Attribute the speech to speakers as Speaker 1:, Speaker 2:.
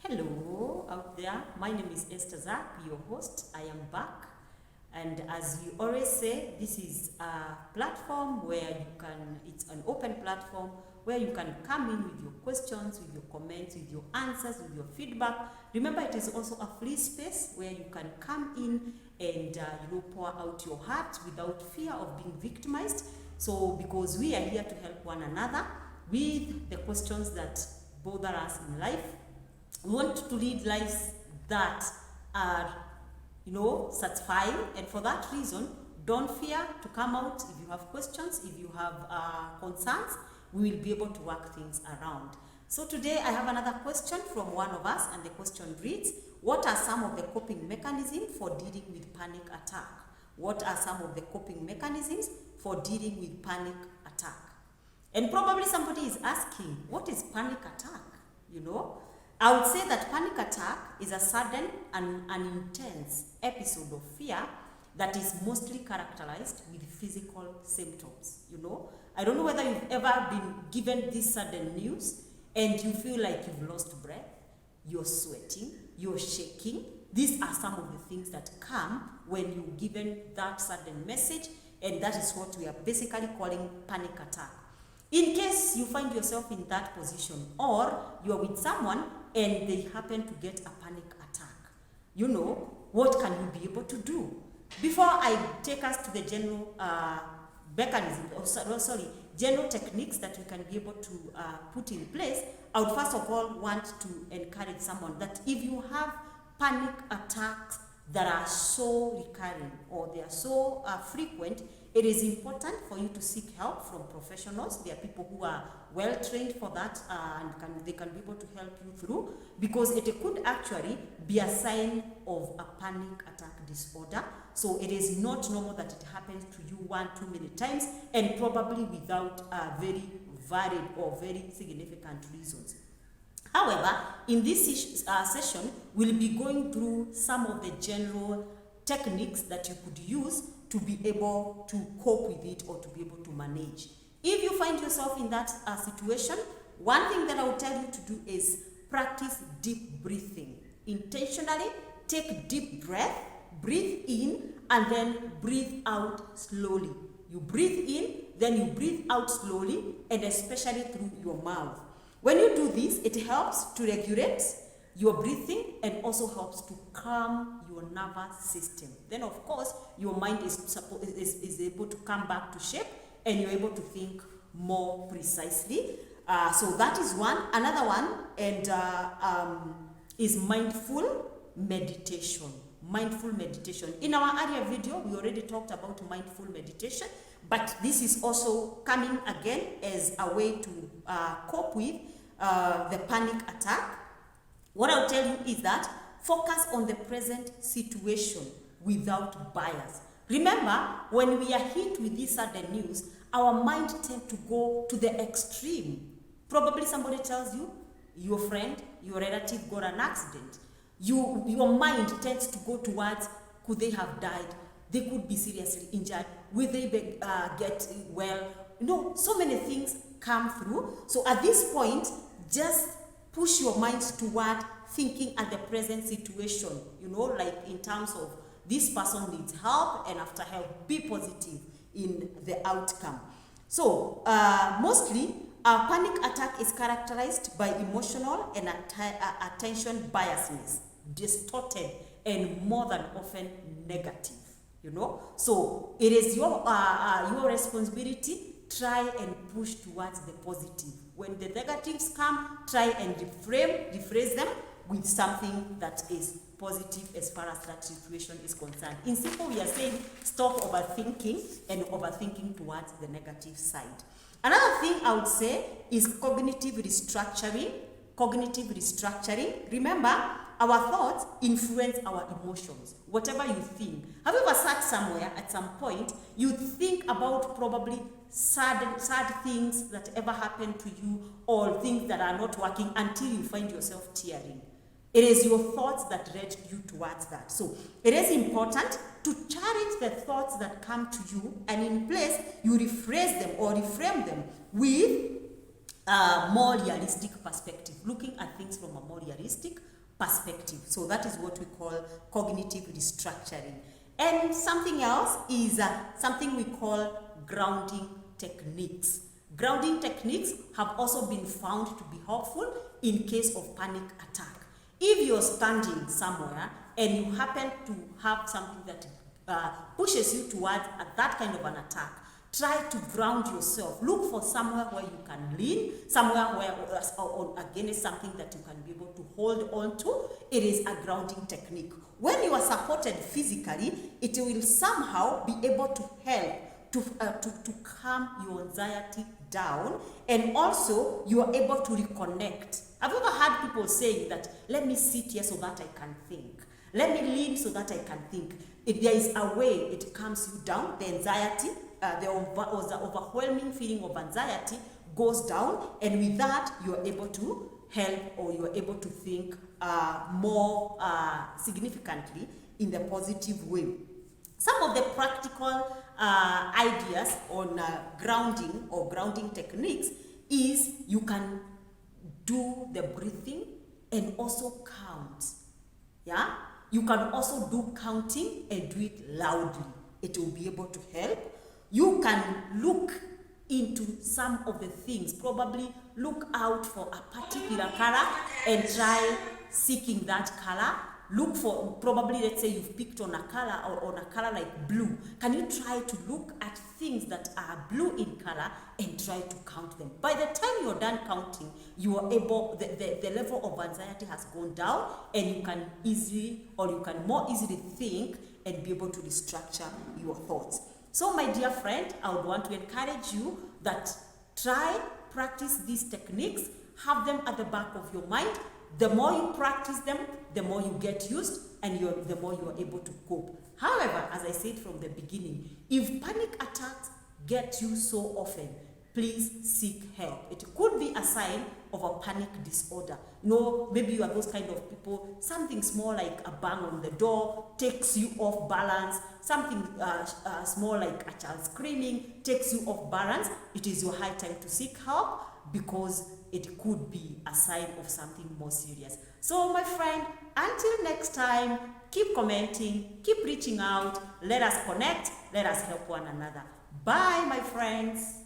Speaker 1: Hello out there, my name is Esther Zak, your host. I am back, and as you always say, this is a platform where it's an open platform where you can come in with your questions, with your comments, with your answers, with your feedback. Remember, it is also a free space where you can come in and pour out your heart without fear of being victimized. So because we are here to help one another with the questions that bother us in life. We want to lead lives that are, satisfying, and for that reason, don't fear to come out if you have questions, if you have concerns. We will be able to work things around. So today I have another question from one of us, and the question reads, what are some of the coping mechanisms for dealing with panic attack? What are some of the coping mechanisms for dealing with panic attack? And probably somebody is asking, what is panic attack? I would say that panic attack is a sudden and an intense episode of fear that is mostly characterized with physical symptoms. I don't know whether you've ever been given this sudden news and you feel like you've lost breath, you're sweating, you're shaking. These are some of the things that come when you're given that sudden message, and that is what we are basically calling panic attack. In case you find yourself in that position, or you're with someone and they happen to get a panic attack, what can you be able to do? Before I take us to the general general techniques that we can be able to put in place, I would first of all want to encourage someone that if you have panic attacks that are so recurring or they are so frequent, it is important for you to seek help from professionals. There are people who are well trained for that and they can be able to help you through, because it could actually be a sign of a panic attack disorder. So it is not normal that it happens to you too many times, and probably without very valid or very significant reasons. However, in this session, we'll be going through some of the general techniques that you could use to be able to cope with it or to be able to manage. If you find yourself in that situation, one thing that I will tell you to do is practice deep breathing. Intentionally take deep breath, breathe in, and then breathe out slowly. You breathe in, then you breathe out slowly, and especially through your mouth. When you do this, it helps to regulate your breathing and also helps to calm your nervous system. Then, of course, your mind is able to come back to shape and you're able to think more precisely. So that is one. Another one is mindful meditation. Mindful meditation. In our earlier video, we already talked about mindful meditation, but this is also coming again as a way to cope with the panic attack. What I'll tell you is that focus on the present situation without bias. Remember, when we are hit with this sudden news, our mind tends to go to the extreme. Probably somebody tells you, your friend, your relative got an accident. Your mind tends to go towards, could they have died? They could be seriously injured. Will they get well? So many things come through. So at this point, just push your mind toward thinking at the present situation, like in terms of this person needs help, and after help, be positive in the outcome. So mostly, a panic attack is characterized by emotional and attention biasness, distorted and more than often negative, So it is your responsibility. Try and push towards the positive. When the negatives come, try and rephrase them with something that is positive as far as that situation is concerned. In simple, we are saying stop overthinking and overthinking towards the negative side. Another thing I would say is cognitive restructuring. Cognitive restructuring. Remember, our thoughts influence our emotions. Whatever you think. Have you ever sat somewhere at some point, you think about probably sad things that ever happened to you, or things that are not working, until you find yourself tearing? It is your thoughts that led you towards that. So it is important to challenge the thoughts that come to you, and in place, you rephrase them or reframe them with a more realistic perspective, looking at things from a more realistic perspective. So that is what we call cognitive restructuring. And something else is something we call grounding techniques. Grounding techniques have also been found to be helpful in case of panic attack. If you're standing somewhere and you happen to have something that pushes you towards that kind of an attack, try to ground yourself. Look for somewhere where you can lean, somewhere where against something that you can be able to hold on to. It is a grounding technique. When you are supported physically, it will somehow be able to help to calm your anxiety down, and also you are able to reconnect. I've ever heard people saying that, let me sit here so that I can think. Let me lean so that I can think. If there is a way it calms you down, the anxiety, the overwhelming feeling of anxiety goes down, and with that you are able to help, or you are able to think more significantly in the positive way. Some of the practical ideas on grounding or grounding techniques is you can do the breathing and also count. Yeah, you can also do counting and do it loudly. It will be able to help. You can look into some of the things, probably look out for a particular color and try seeking that color. Look for, probably, let's say you've picked on a color, or on a color like blue. Can you try to look at things that are blue in color and try to count them? By the time you're done counting, you are able, the level of anxiety has gone down, and you can easily, or you can more easily think and be able to restructure your thoughts. So my dear friend, I would want to encourage you that practice these techniques, have them at the back of your mind. The more you practice them, the more you get used, and the more you are able to cope. However, as I said from the beginning, if panic attacks get you so often, please seek help. It could be a sign of a panic disorder. No, maybe you are those kind of people, something small like a bang on the door takes you off balance, something small like a child screaming takes you off balance. It is your high time to seek help, because it could be a sign of something more serious. So my friend, until next time, keep commenting, keep reaching out, let us connect, let us help one another. Bye, my friends.